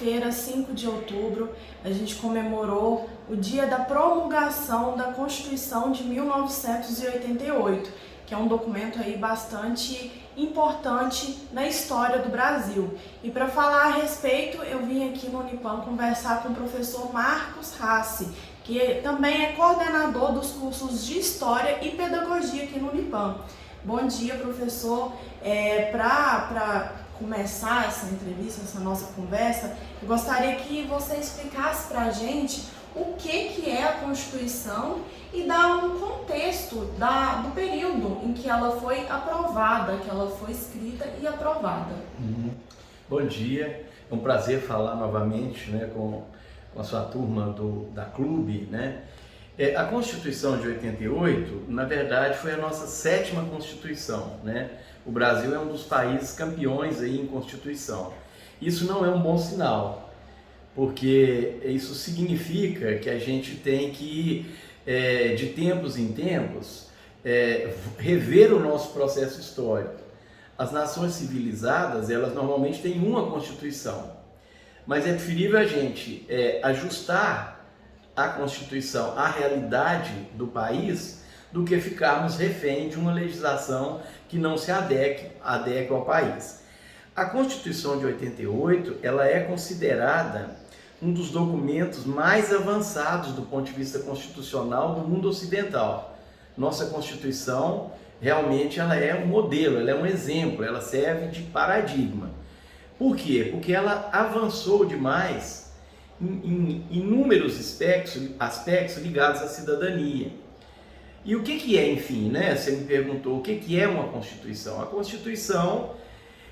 quarta-feira, 5 de outubro, a gente comemorou o dia da promulgação da Constituição de 1988, que é um documento aí bastante importante na história do Brasil. E para falar a respeito, eu vim aqui no Unipam conversar com o professor Marcos Rassi, que também é coordenador dos cursos de História e Pedagogia aqui no Unipam. Bom dia, professor. Para começar essa entrevista, essa nossa conversa, eu gostaria que você explicasse para a gente o que é a Constituição e dar um contexto do período em que ela foi aprovada, que ela foi escrita e aprovada. Bom dia, é um prazer falar novamente, com a sua turma da Clube, A Constituição de 88, na verdade, foi a nossa 7ª Constituição, O Brasil é um dos países campeões aí em Constituição. Isso não é um bom sinal, porque isso significa que a gente tem que, de tempos em tempos, rever o nosso processo histórico. As nações civilizadas, elas normalmente têm uma Constituição, mas é preferível a gente ajustar a Constituição à realidade do país do que ficarmos refém de uma legislação que não se adeque ao país. A Constituição de 88, ela é considerada um dos documentos mais avançados do ponto de vista constitucional do mundo ocidental. Nossa Constituição, realmente, ela é um modelo, ela é um exemplo, ela serve de paradigma. Por quê? Porque ela avançou demais em inúmeros aspectos ligados à cidadania. E o que é, enfim, Você me perguntou o que é uma Constituição. A Constituição,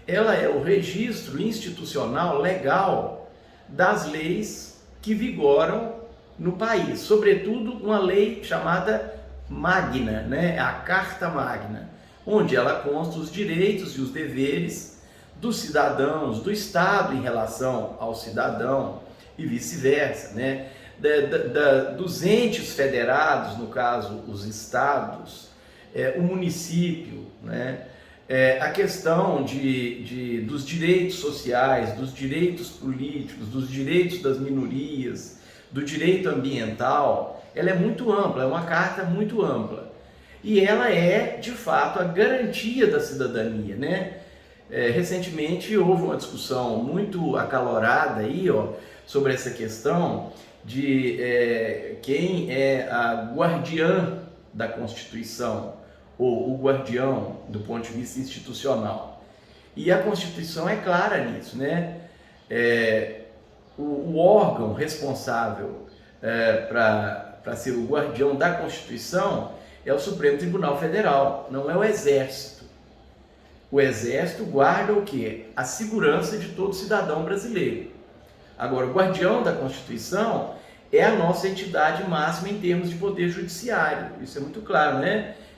ela é o registro institucional legal das leis que vigoram no país, sobretudo uma lei chamada Magna, a Carta Magna, onde ela consta os direitos e os deveres dos cidadãos, do Estado em relação ao cidadão e vice-versa, dos entes federados, no caso os estados, o município, a questão dos direitos sociais, dos direitos políticos, dos direitos das minorias, do direito ambiental. Ela é muito ampla, é uma carta muito ampla e ela é de fato a garantia da cidadania, Recentemente houve uma discussão muito acalorada aí, sobre essa questão de quem é a guardiã da Constituição, ou o guardião do ponto de vista institucional. E a Constituição é clara nisso, O órgão responsável para ser o guardião da Constituição é o Supremo Tribunal Federal, não é o Exército. O Exército guarda o quê? A segurança de todo cidadão brasileiro. Agora, o guardião da Constituição é a nossa entidade máxima em termos de poder judiciário. Isso é muito claro,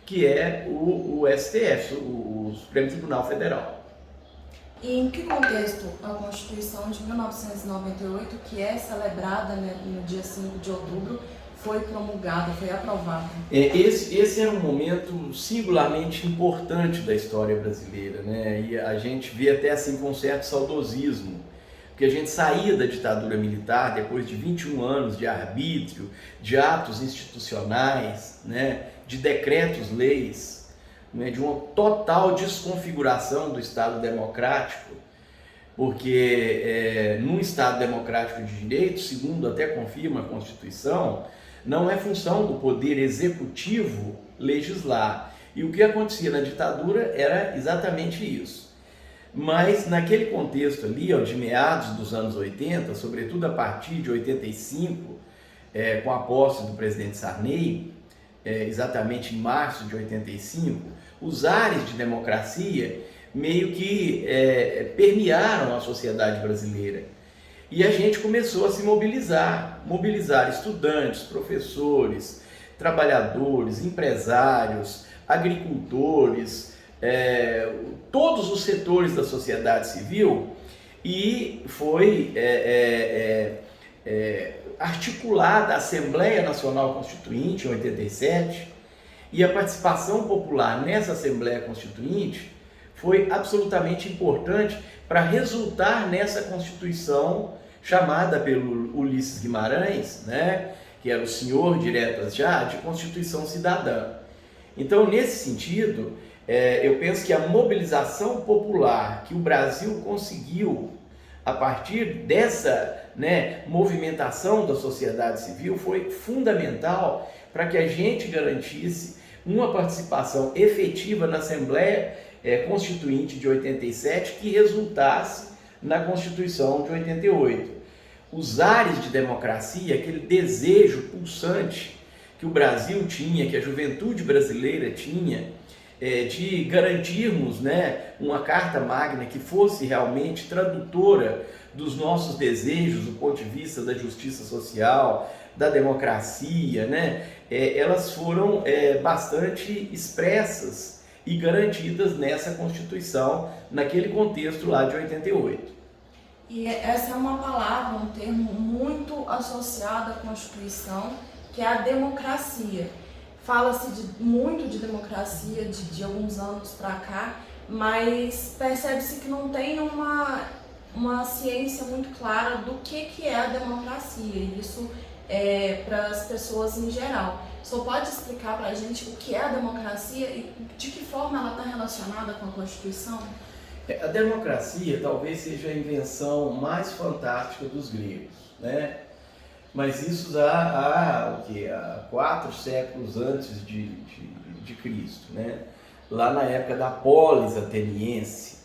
Que é o STF, o Supremo Tribunal Federal. E em que contexto a Constituição de 1998, que é celebrada no dia 5 de outubro, foi promulgada, foi aprovada? Esse era um momento singularmente importante da história brasileira, E a gente vê até assim com um certo saudosismo, porque a gente saía da ditadura militar depois de 21 anos de arbítrio, de atos institucionais, de decretos-leis, de uma total desconfiguração do Estado democrático, porque num Estado democrático de direito, segundo até confirma a Constituição, não é função do poder executivo legislar. E o que acontecia na ditadura era exatamente isso. Mas naquele contexto ali, de meados dos anos 80, sobretudo a partir de 85, com a posse do presidente Sarney, exatamente em março de 85, os ares de democracia meio que permearam a sociedade brasileira. E a gente começou a se mobilizar estudantes, professores, trabalhadores, empresários, agricultores, todos os setores da sociedade civil, e foi articulada a Assembleia Nacional Constituinte em 87, e a participação popular nessa Assembleia Constituinte foi absolutamente importante para resultar nessa Constituição chamada pelo Ulisses Guimarães, né, que era o senhor diretas já, de Constituição Cidadã. Então, nesse sentido, eu penso que a mobilização popular que o Brasil conseguiu a partir dessa, né, movimentação da sociedade civil foi fundamental para que a gente garantisse uma participação efetiva na Assembleia Constituinte de 87 que resultasse na Constituição de 88. Os ares de democracia, aquele desejo pulsante que o Brasil tinha, que a juventude brasileira tinha, de garantirmos, né, uma Carta Magna que fosse realmente tradutora dos nossos desejos do ponto de vista da justiça social, da democracia, né, elas foram bastante expressas e garantidas nessa Constituição, naquele contexto lá de 88. E essa é uma palavra, um termo muito associado à Constituição, que é a democracia. Fala-se muito de democracia de alguns anos para cá, mas percebe-se que não tem uma ciência muito clara do que é a democracia, e isso para as pessoas em geral. Só pode explicar para a gente o que é a democracia e de que forma ela está relacionada com a Constituição? A democracia talvez seja a invenção mais fantástica dos gregos, né? Mas isso há 4 séculos antes de Cristo, né? Lá na época da polis ateniense.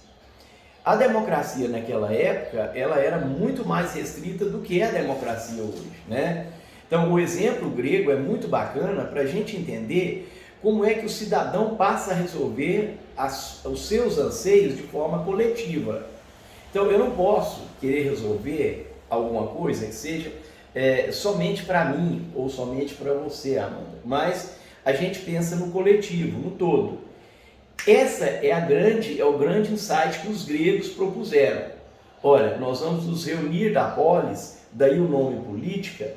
A democracia naquela época, ela era muito mais restrita do que é a democracia hoje, né? Então, o exemplo grego é muito bacana para a gente entender como é que o cidadão passa a resolver os seus anseios de forma coletiva. Então, eu não posso querer resolver alguma coisa que seja somente para mim ou somente para você, Amanda, mas a gente pensa no coletivo, no todo. Essa é o grande insight que os gregos propuseram. Olha, nós vamos nos reunir da polis, daí o nome política,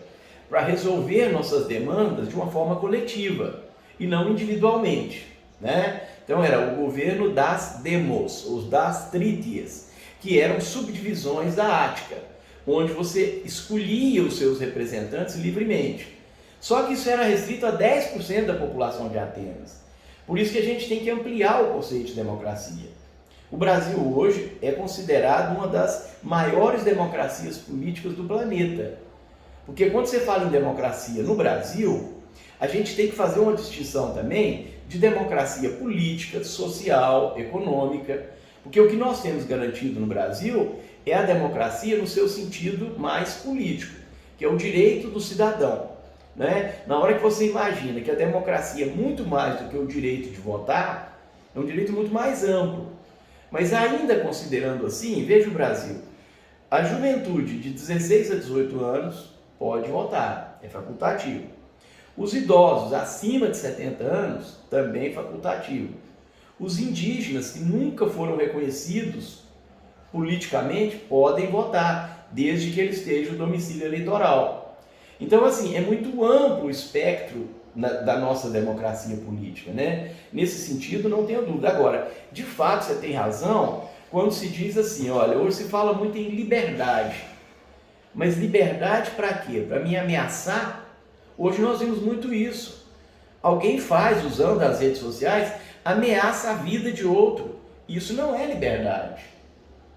para resolver nossas demandas de uma forma coletiva e não individualmente, né? Então era o governo das demos, os das trítias, que eram subdivisões da Ática, onde você escolhia os seus representantes livremente. Só que isso era restrito a 10% da população de Atenas. Por isso que a gente tem que ampliar o conceito de democracia. O Brasil hoje é considerado uma das maiores democracias políticas do planeta. Porque quando você fala em democracia no Brasil, a gente tem que fazer uma distinção também de democracia política, social, econômica. Porque o que nós temos garantido no Brasil é a democracia no seu sentido mais político, que é o direito do cidadão, né? Na hora que você imagina que a democracia é muito mais do que o direito de votar, é um direito muito mais amplo. Mas ainda considerando assim, veja o Brasil, a juventude de 16 a 18 anos pode votar, é facultativo. Os idosos acima de 70 anos também facultativo. Os indígenas que nunca foram reconhecidos politicamente podem votar, desde que eles estejam no domicílio eleitoral. Então, assim, é muito amplo o espectro da nossa democracia política, né? Nesse sentido, não tenho dúvida. Agora, de fato, você tem razão quando se diz assim, olha, hoje se fala muito em liberdade. Mas liberdade para quê? Para me ameaçar? Hoje nós vimos muito isso. Alguém faz, usando as redes sociais, ameaça a vida de outro. Isso não é liberdade.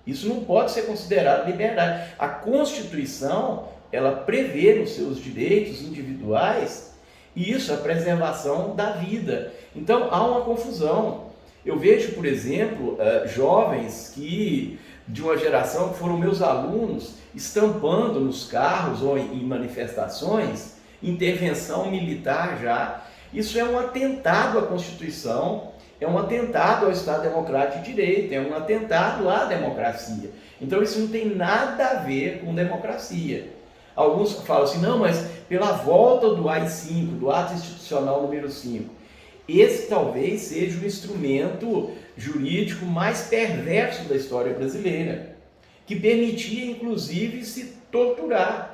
Isso não pode ser considerado liberdade. A Constituição, ela prevê nos seus direitos individuais isso, a preservação da vida. Então, há uma confusão. Eu vejo, por exemplo, jovens de uma geração que foram meus alunos, estampando nos carros ou em manifestações, intervenção militar já. Isso é um atentado à Constituição, é um atentado ao Estado Democrático de Direito, é um atentado à democracia. Então isso não tem nada a ver com democracia. Alguns falam assim, não, mas pela volta do AI-5, do Ato Institucional número 5, esse talvez seja o instrumento jurídico mais perverso da história brasileira, que permitia inclusive se torturar.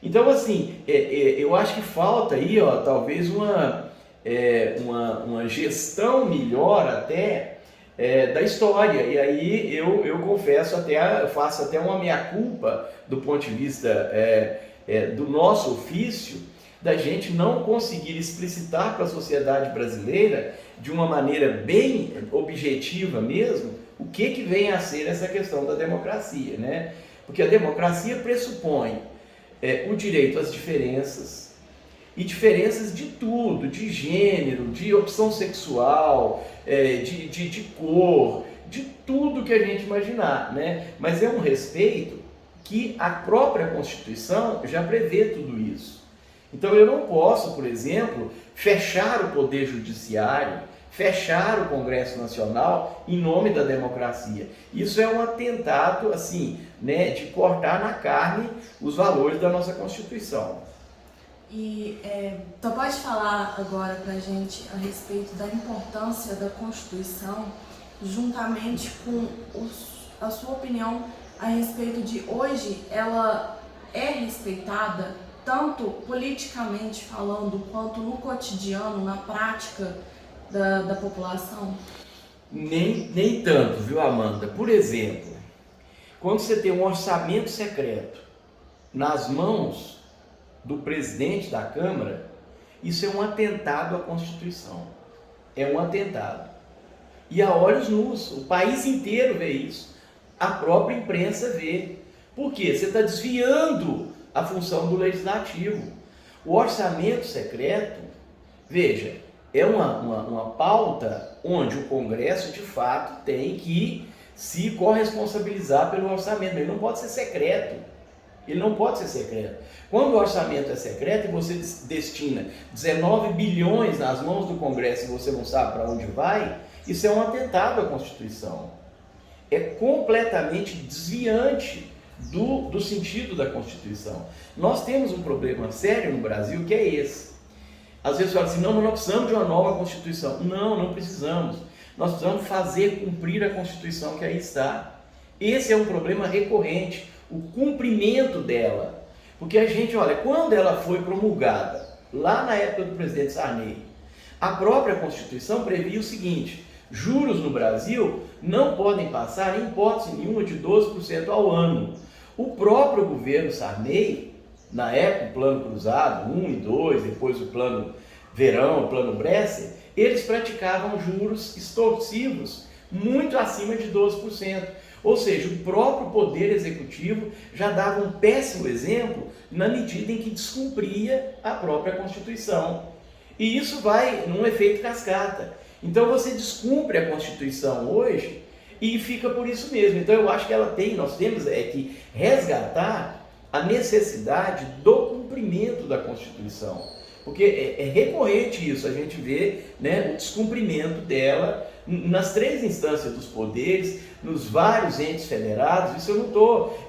Então, assim, eu acho que falta aí, talvez uma gestão melhor até da história. E aí eu confesso eu faço até uma meia-culpa do ponto de vista do nosso ofício, da gente não conseguir explicitar para a sociedade brasileira, de uma maneira bem objetiva mesmo, o que vem a ser essa questão da democracia, né? Porque a democracia pressupõe o direito às diferenças, e diferenças de tudo, de gênero, de opção sexual, de cor, de tudo que a gente imaginar, né? Mas é um respeito que a própria Constituição já prevê tudo isso. Então eu não posso, por exemplo, fechar o Poder Judiciário, fechar o Congresso Nacional em nome da democracia. Isso é um atentado, assim, né, de cortar na carne os valores da nossa Constituição. E então pode falar agora para a gente a respeito da importância da Constituição, juntamente com a sua opinião a respeito de hoje ela é respeitada tanto politicamente falando quanto no cotidiano, na prática da população? Nem tanto, viu, Amanda? Por exemplo, quando você tem um orçamento secreto nas mãos do presidente da Câmara, isso é um atentado à Constituição. É um atentado. E a olhos nus, o país inteiro vê isso. A própria imprensa vê. Por quê? Você está desviando a função do Legislativo. O orçamento secreto, veja, é uma pauta onde o Congresso, de fato, tem que se corresponsabilizar pelo orçamento. Ele não pode ser secreto. Ele não pode ser secreto. Quando o orçamento é secreto e você destina 19 bilhões nas mãos do Congresso e você não sabe para onde vai, isso é um atentado à Constituição. É completamente desviante do sentido da Constituição. Nós temos um problema sério no Brasil que é esse. Às vezes fala assim, não, mas nós precisamos de uma nova Constituição. Não precisamos. Nós precisamos fazer cumprir a Constituição que aí está. Esse é um problema recorrente, o cumprimento dela. Porque a gente, olha, quando ela foi promulgada, lá na época do presidente Sarney, a própria Constituição previa o seguinte: juros no Brasil não podem passar, em hipótese nenhuma, de 12% ao ano. O próprio governo Sarney, na época, o Plano Cruzado, 1 e 2, depois o Plano Verão, o Plano Bresser, eles praticavam juros extorsivos, muito acima de 12%. Ou seja, o próprio Poder Executivo já dava um péssimo exemplo na medida em que descumpria a própria Constituição. E isso vai num efeito cascata. Então você descumpre a Constituição hoje e fica por isso mesmo. Então eu acho que nós temos que resgatar a necessidade do cumprimento da Constituição. Porque é recorrente isso, a gente vê, né, o descumprimento dela nas 3 instâncias dos poderes, nos vários entes federados. Isso eu não estou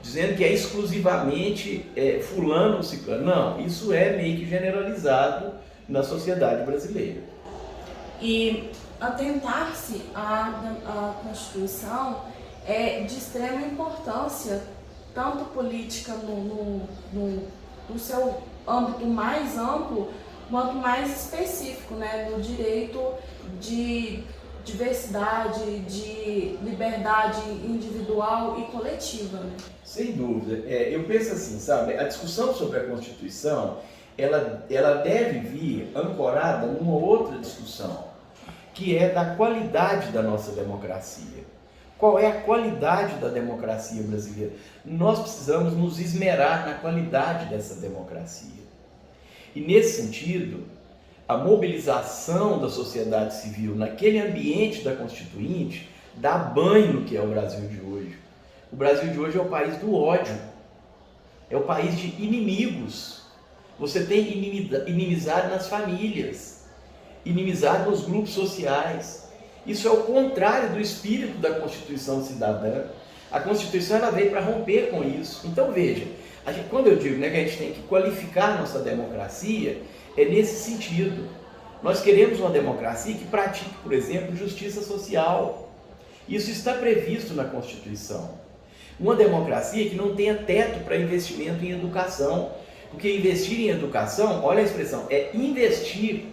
dizendo que é exclusivamente fulano ou ciclano. Não, isso é meio que generalizado na sociedade brasileira. E atentar-se à Constituição é de extrema importância, tanto política no seu âmbito mais amplo, quanto mais específico, né, no direito de diversidade, de liberdade individual e coletiva, né? Sem dúvida. Eu penso assim, sabe, a discussão sobre a Constituição, ela deve vir ancorada numa outra discussão, que é da qualidade da nossa democracia. Qual é a qualidade da democracia brasileira? Nós precisamos nos esmerar na qualidade dessa democracia. E nesse sentido, a mobilização da sociedade civil naquele ambiente da Constituinte dá banho no que é o Brasil de hoje. O Brasil de hoje é o país do ódio, é o país de inimigos. Você tem inimizade nas famílias, inimizade nos grupos sociais. Isso é o contrário do espírito da Constituição Cidadã. A Constituição ela veio para romper com isso. Então veja, quando eu digo, né, que a gente tem que qualificar nossa democracia, é nesse sentido. Nós queremos uma democracia que pratique, por exemplo, justiça social. Isso está previsto na Constituição. Uma democracia que não tenha teto para investimento em educação. Porque investir em educação, olha a expressão, é investir.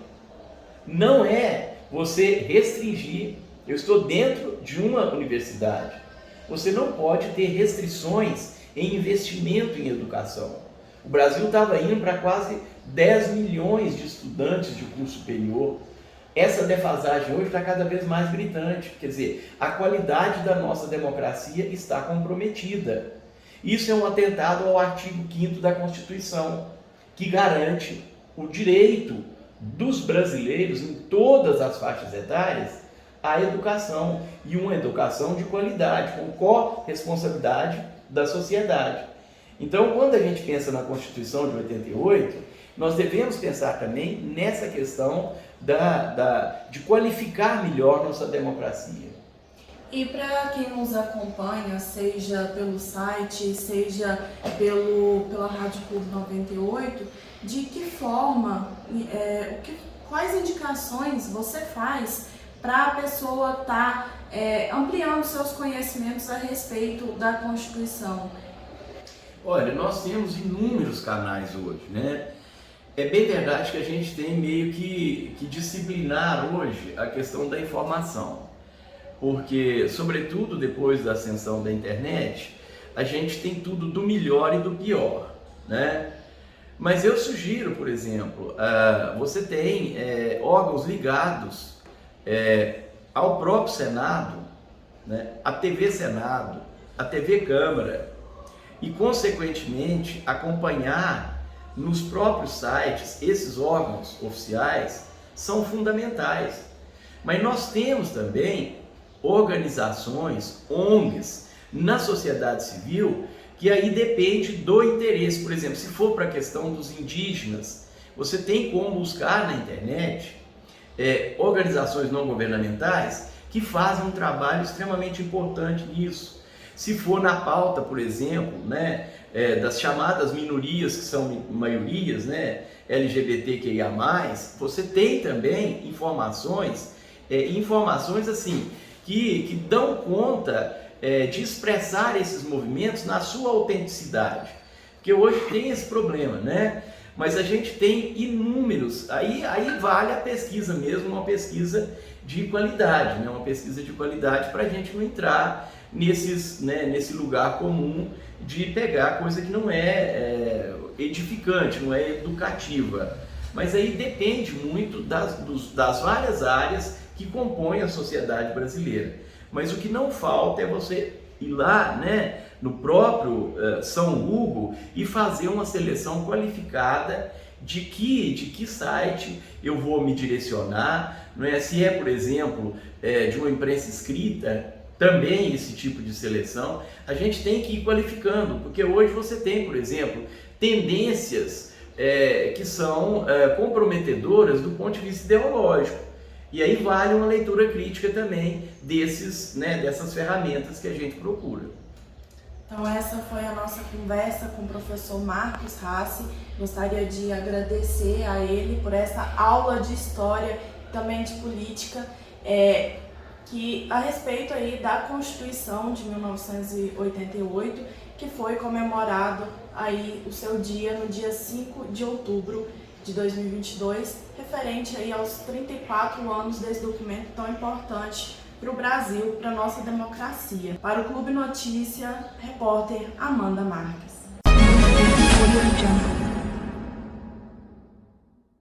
Não é você restringir. Eu estou dentro de uma universidade. Você não pode ter restrições em investimento em educação. O Brasil estava indo para quase 10 milhões de estudantes de curso superior. Essa defasagem hoje está cada vez mais gritante. Quer dizer, a qualidade da nossa democracia está comprometida. Isso é um atentado ao artigo 5º da Constituição, que garante o direito dos brasileiros em todas as faixas etárias à educação, e uma educação de qualidade, com corresponsabilidade da sociedade. Então, quando a gente pensa na Constituição de 88, nós devemos pensar também nessa questão de qualificar melhor nossa democracia. E para quem nos acompanha, seja pelo site, seja pela Rádio Clube 98, de que forma, quais indicações você faz para a pessoa estar ampliando seus conhecimentos a respeito da Constituição? Olha, nós temos inúmeros canais hoje, né? É bem verdade que a gente tem meio que disciplinar hoje a questão da informação, porque, sobretudo depois da ascensão da internet, a gente tem tudo do melhor e do pior, né? Mas eu sugiro, por exemplo, você tem órgãos ligados ao próprio Senado, né? A TV Senado, a TV Câmara, e, consequentemente, acompanhar nos próprios sites. Esses órgãos oficiais são fundamentais. Mas nós temos também organizações, ONGs, na sociedade civil, que aí depende do interesse. Por exemplo, se for para a questão dos indígenas, você tem como buscar na internet organizações não governamentais que fazem um trabalho extremamente importante nisso. Se for na pauta, por exemplo, né, das chamadas minorias, que são maiorias, né, LGBTQIA+, você tem também informações assim, que dão conta de expressar esses movimentos na sua autenticidade. Porque hoje tem esse problema, né? Mas a gente tem inúmeros, aí vale a pesquisa mesmo, uma pesquisa de qualidade, né? Uma pesquisa de qualidade para a gente não entrar nesse lugar comum de pegar coisa que não é edificante, não é educativa. Mas aí depende muito das várias áreas que compõem a sociedade brasileira. Mas o que não falta é você ir lá, né, no próprio São Google e fazer uma seleção qualificada de que site eu vou me direcionar, não é? Se é, por exemplo, de uma imprensa escrita, também esse tipo de seleção, a gente tem que ir qualificando, porque hoje você tem, por exemplo, tendências que são comprometedoras do ponto de vista ideológico. E aí vale uma leitura crítica também dessas ferramentas que a gente procura. Então essa foi a nossa conversa com o professor Marcos Rassi. Gostaria de agradecer a ele por essa aula de história e também de política, que a respeito aí da Constituição de 1988, que foi comemorado aí o seu dia no dia 5 de outubro de 2022, referente aí aos 34 anos desse documento tão importante para o Brasil, para a nossa democracia. Para o Clube Notícia, repórter Amanda Marques.